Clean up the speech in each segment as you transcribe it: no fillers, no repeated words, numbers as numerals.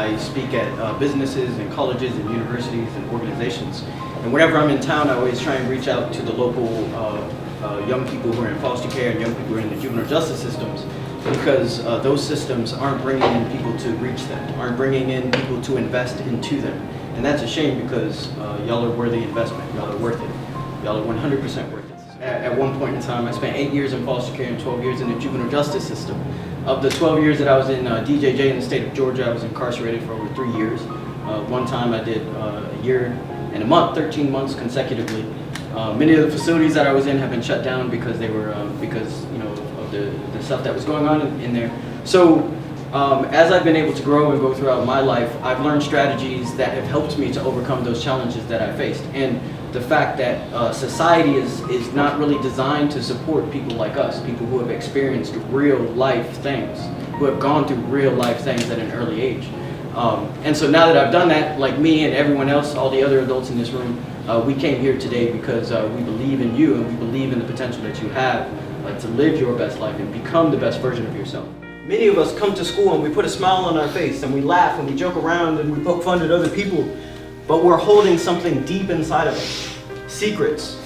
I speak at businesses and colleges and universities and organizations. And whenever I'm in town, I always try and reach out to the local young people who are in foster care and young people who are in the juvenile justice systems, because those systems aren't bringing in people to reach them, aren't bringing in people to invest into them. And that's a shame, because y'all are worthy investment, y'all are worth it. Y'all are 100% worth it. At one point in time, I spent 8 years in foster care and 12 years in the juvenile justice system. Of the 12 years that I was in DJJ in the state of Georgia, I was incarcerated for over 3 years. One time I did a year and a month, 13 months consecutively. Many of the facilities that I was in have been shut down because they were because of the stuff that was going on in there. So as I've been able to grow and go throughout my life, I've learned strategies that have helped me to overcome those challenges that I faced. And the fact that society is not really designed to support people like us, people who have experienced real life things, who have gone through real life things at an early age. And so now that I've done that, like me and everyone else, all the other adults in this room, we came here today because we believe in you and we believe in the potential that you have to live your best life and become the best version of yourself. Many of us come to school and we put a smile on our face and we laugh and we joke around and we poke fun at other people, but we're holding something deep inside of us. Secrets,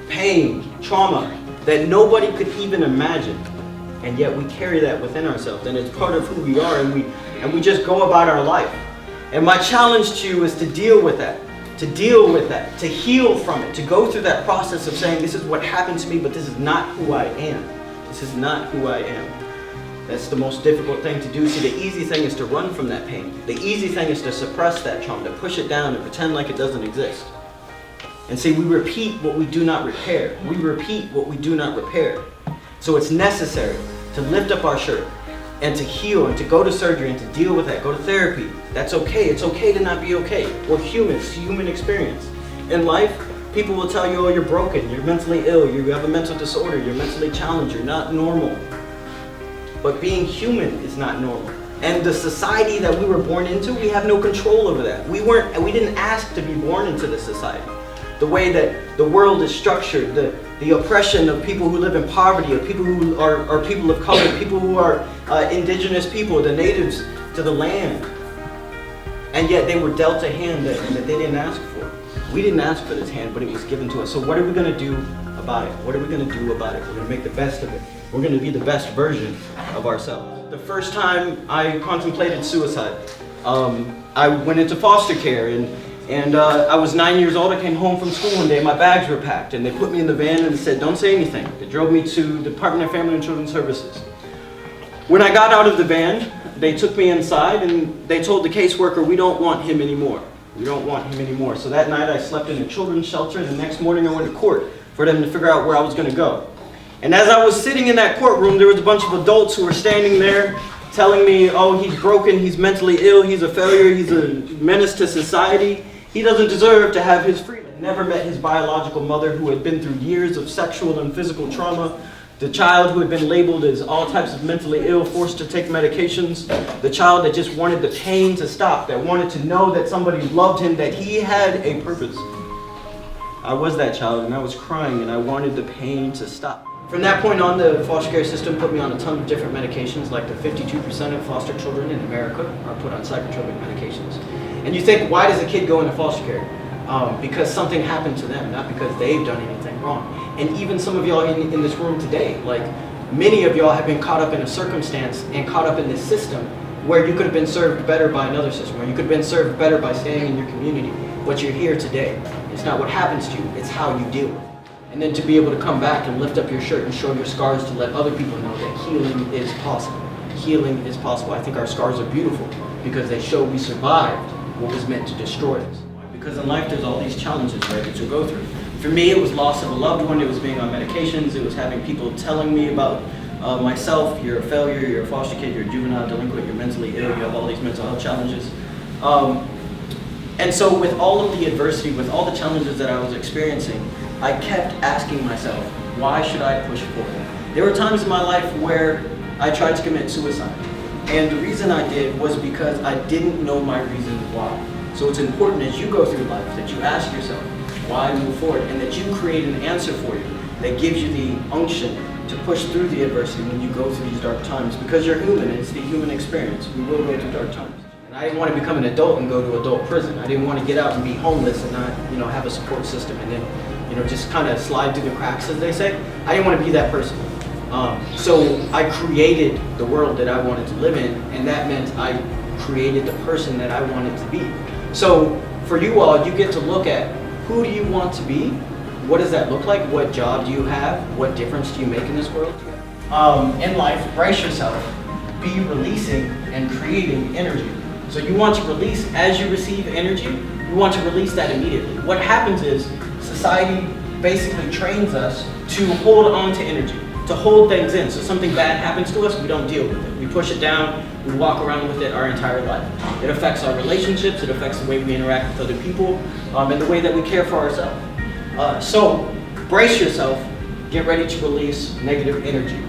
pain, trauma that nobody could even imagine. And yet we carry that within ourselves, and it's part of who we are, and we just go about our life. And my challenge to you is to deal with that, to heal from it, to go through that process of saying, this is what happened to me, but this is not who I am. This is not who I am. That's the most difficult thing to do. See, the easy thing is to run from that pain. The easy thing is to suppress that trauma, to push it down and pretend like it doesn't exist. And see, we repeat what we do not repair. We repeat what we do not repair. So it's necessary to lift up our shirt and to heal and to go to surgery and to deal with that, go to therapy. That's okay. It's okay to not be okay. We're human. It's a human experience. In life, people will tell you, oh, you're broken, you're mentally ill, you have a mental disorder, you're mentally challenged, you're not normal. But being human is not normal. And the society that we were born into, we have no control over that. We didn't ask to be born into this society. The way that the world is structured, the oppression of people who live in poverty, of people who are people of color, people who are indigenous people, the natives to the land. And yet they were dealt a hand that they didn't ask for. We didn't ask for this hand, but it was given to us. So what are we going to do about it? What are we going to do about it? We're going to make the best of it. We're going to be the best version of ourselves. The first time I contemplated suicide, I went into foster care, and I was 9 years old. I came home from school one day, my bags were packed, and they put me in the van and said, don't say anything. They drove me to the Department of Family and Children's Services. When I got out of the van, they took me inside and they told the caseworker, we don't want him anymore. We don't want him anymore. So that night I slept in a children's shelter, and the next morning I went to court for them to figure out where I was going to go. And as I was sitting in that courtroom, there was a bunch of adults who were standing there telling me, oh, he's broken, he's mentally ill, he's a failure, he's a menace to society. He doesn't deserve to have his freedom. Never met his biological mother, who had been through years of sexual and physical trauma. The child who had been labeled as all types of mentally ill, forced to take medications. The child that just wanted the pain to stop, that wanted to know that somebody loved him, that he had a purpose. I was that child, and I was crying, and I wanted the pain to stop. From that point on, the foster care system put me on a ton of different medications, like the 52% of foster children in America are put on psychotropic medications. And you think, why does a kid go into foster care? Because something happened to them, not because they've done anything wrong. And even some of y'all in this room today, like many of y'all have been caught up in a circumstance and caught up in this system where you could have been served better by another system, or you could have been served better by staying in your community. But you're here today. It's not what happens to you, it's how you deal with it. And then to be able to come back and lift up your shirt and show your scars to let other people know that healing is possible. Healing is possible. I think our scars are beautiful because they show we survived what was meant to destroy us. Because in life there's all these challenges, right, that you go through. For me, it was loss of a loved one, it was being on medications, it was having people telling me about myself, you're a failure, you're a foster kid, you're a juvenile delinquent, you're mentally ill, you have all these mental health challenges. And so with all of the adversity, with all the challenges that I was experiencing, I kept asking myself, why should I push forward? There were times in my life where I tried to commit suicide. And the reason I did was because I didn't know my reason why. So it's important as you go through life that you ask yourself, why move forward? And that you create an answer for you that gives you the unction to push through the adversity when you go through these dark times. Because you're human, it's the human experience. We will go through dark times. And I didn't want to become an adult and go to adult prison. I didn't want to get out and be homeless and not, have a support system and then, just kind of slide through the cracks, as they say. I didn't want to be that person. So I created the world that I wanted to live in, and that meant I created the person that I wanted to be. So for you all, you get to look at who do you want to be? What does that look like? What job do you have? What difference do you make in this world? In life, brace yourself. Be releasing and creating energy. So you want to release as you receive energy, you want to release that immediately. What happens is society basically trains us to hold on to energy, to hold things in. So something bad happens to us, we don't deal with it. We push it down, we walk around with it our entire life. It affects our relationships, it affects the way we interact with other people, and the way that we care for ourselves. So brace yourself, get ready to release negative energy.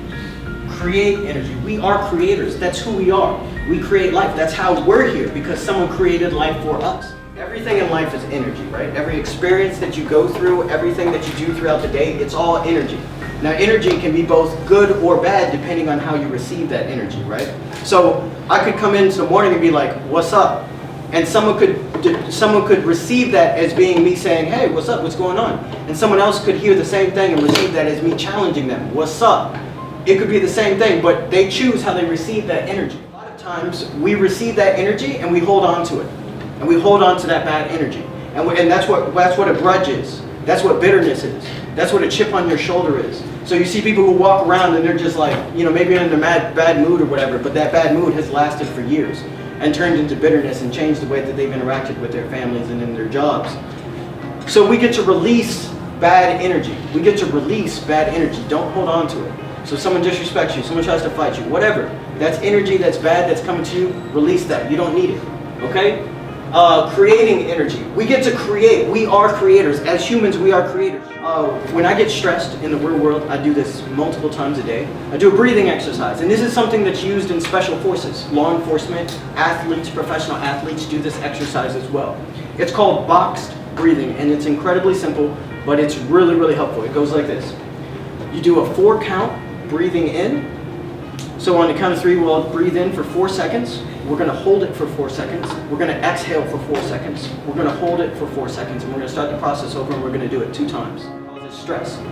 Create energy. We are creators. That's who we are. We create life. That's how we're here, because someone created life for us. Everything in life is energy, right? Every experience that you go through, everything that you do throughout the day, it's all energy. Now, energy can be both good or bad depending on how you receive that energy, right? So I could come in the morning and be like, "What's up?" And someone could receive that as being me saying, "Hey, what's up? What's going on?" And someone else could hear the same thing and receive that as me challenging them. "What's up?" It could be the same thing, but they choose how they receive that energy. A lot of times we receive that energy and we hold on to it. And we hold on to that bad energy. And that's what a grudge is. That's what bitterness is. That's what a chip on your shoulder is. So you see people who walk around and they're just like, maybe in a bad mood or whatever, but that bad mood has lasted for years and turned into bitterness and changed the way that they've interacted with their families and in their jobs. So we get to release bad energy. We get to release bad energy. Don't hold on to it. So someone disrespects you, someone tries to fight you, whatever. That's energy that's bad that's coming to you, release that. You don't need it, okay? Creating energy. We get to create. We are creators. As humans, we are creators. When I get stressed in the real world, I do this multiple times a day. I do a breathing exercise, and this is something that's used in special forces. Law enforcement, athletes, professional athletes do this exercise as well. It's called boxed breathing, and it's incredibly simple, but it's really, really helpful. It goes like this. You do a 4-count breathing in. So on the count of 3, we'll breathe in for 4 seconds. We're going to hold it for 4 seconds. We're going to exhale for 4 seconds. We're going to hold it for 4 seconds. And we're going to start the process over, and we're going to do it 2 times.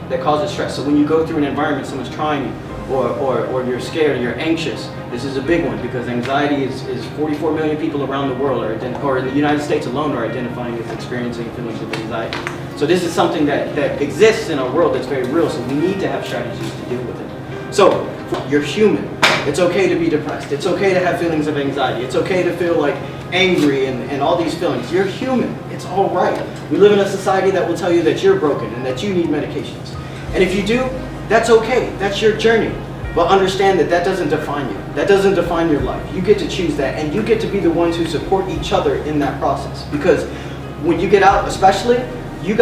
That causes stress. So when you go through an environment, someone's trying you, or you're scared, or you're anxious, this is a big one, because anxiety is 44 million people around the world, or in the United States alone, are identifying as experiencing feelings of anxiety. So this is something that exists in our world that's very real, so we need to have strategies to deal with it. So, you're human. It's okay to be depressed. It's okay to have feelings of anxiety. It's okay to feel like angry and all these feelings. You're human. It's all right. We live in a society that will tell you that you're broken and that you need medications. And if you do, that's okay. That's your journey. But understand that that doesn't define you. That doesn't define your life. You get to choose that, and you get to be the ones who support each other in that process. Because when you get out, especially, you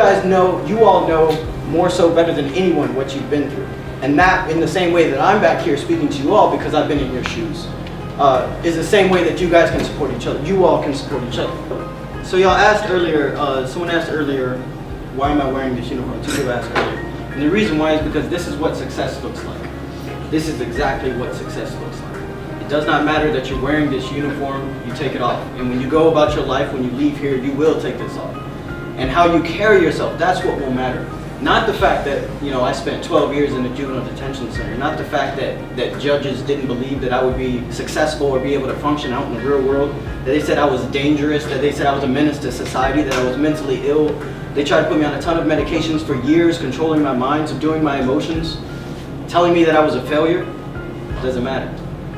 all know more so better than anyone what you've been through. And that, in the same way that I'm back here speaking to you all because I've been in your shoes, is the same way that you guys can support each other. You all can support each other. So y'all asked earlier, someone asked earlier, why am I wearing this uniform? 2 people asked earlier. And the reason why is because this is what success looks like. This is exactly what success looks like. It does not matter that you're wearing this uniform, you take it off. And when you go about your life, when you leave here, you will take this off. And how you carry yourself, that's what will matter. Not the fact that, I spent 12 years in a juvenile detention center. Not the fact that judges didn't believe that I would be successful or be able to function out in the real world. That they said I was dangerous, that they said I was a menace to society, that I was mentally ill. They tried to put me on a ton of medications for years, controlling my mind, subduing my emotions, telling me that I was a failure. It doesn't matter.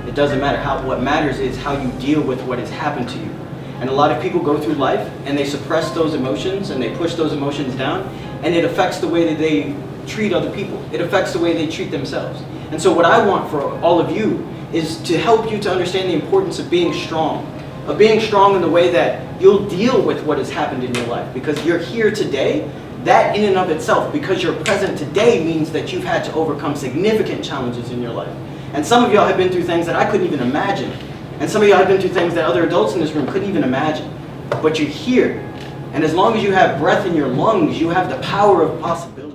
It doesn't matter. What matters is how you deal with what has happened to you. And a lot of people go through life and they suppress those emotions and they push those emotions down, and it affects the way that they treat other people. It affects the way they treat themselves. And so what I want for all of you is to help you to understand the importance of being strong. Of being strong in the way that you'll deal with what has happened in your life. Because you're here today, that in and of itself, because you're present today, means that you've had to overcome significant challenges in your life. And some of y'all have been through things that I couldn't even imagine. And some of y'all have been through things that other adults in this room couldn't even imagine. But you're here. And as long as you have breath in your lungs, you have the power of possibility.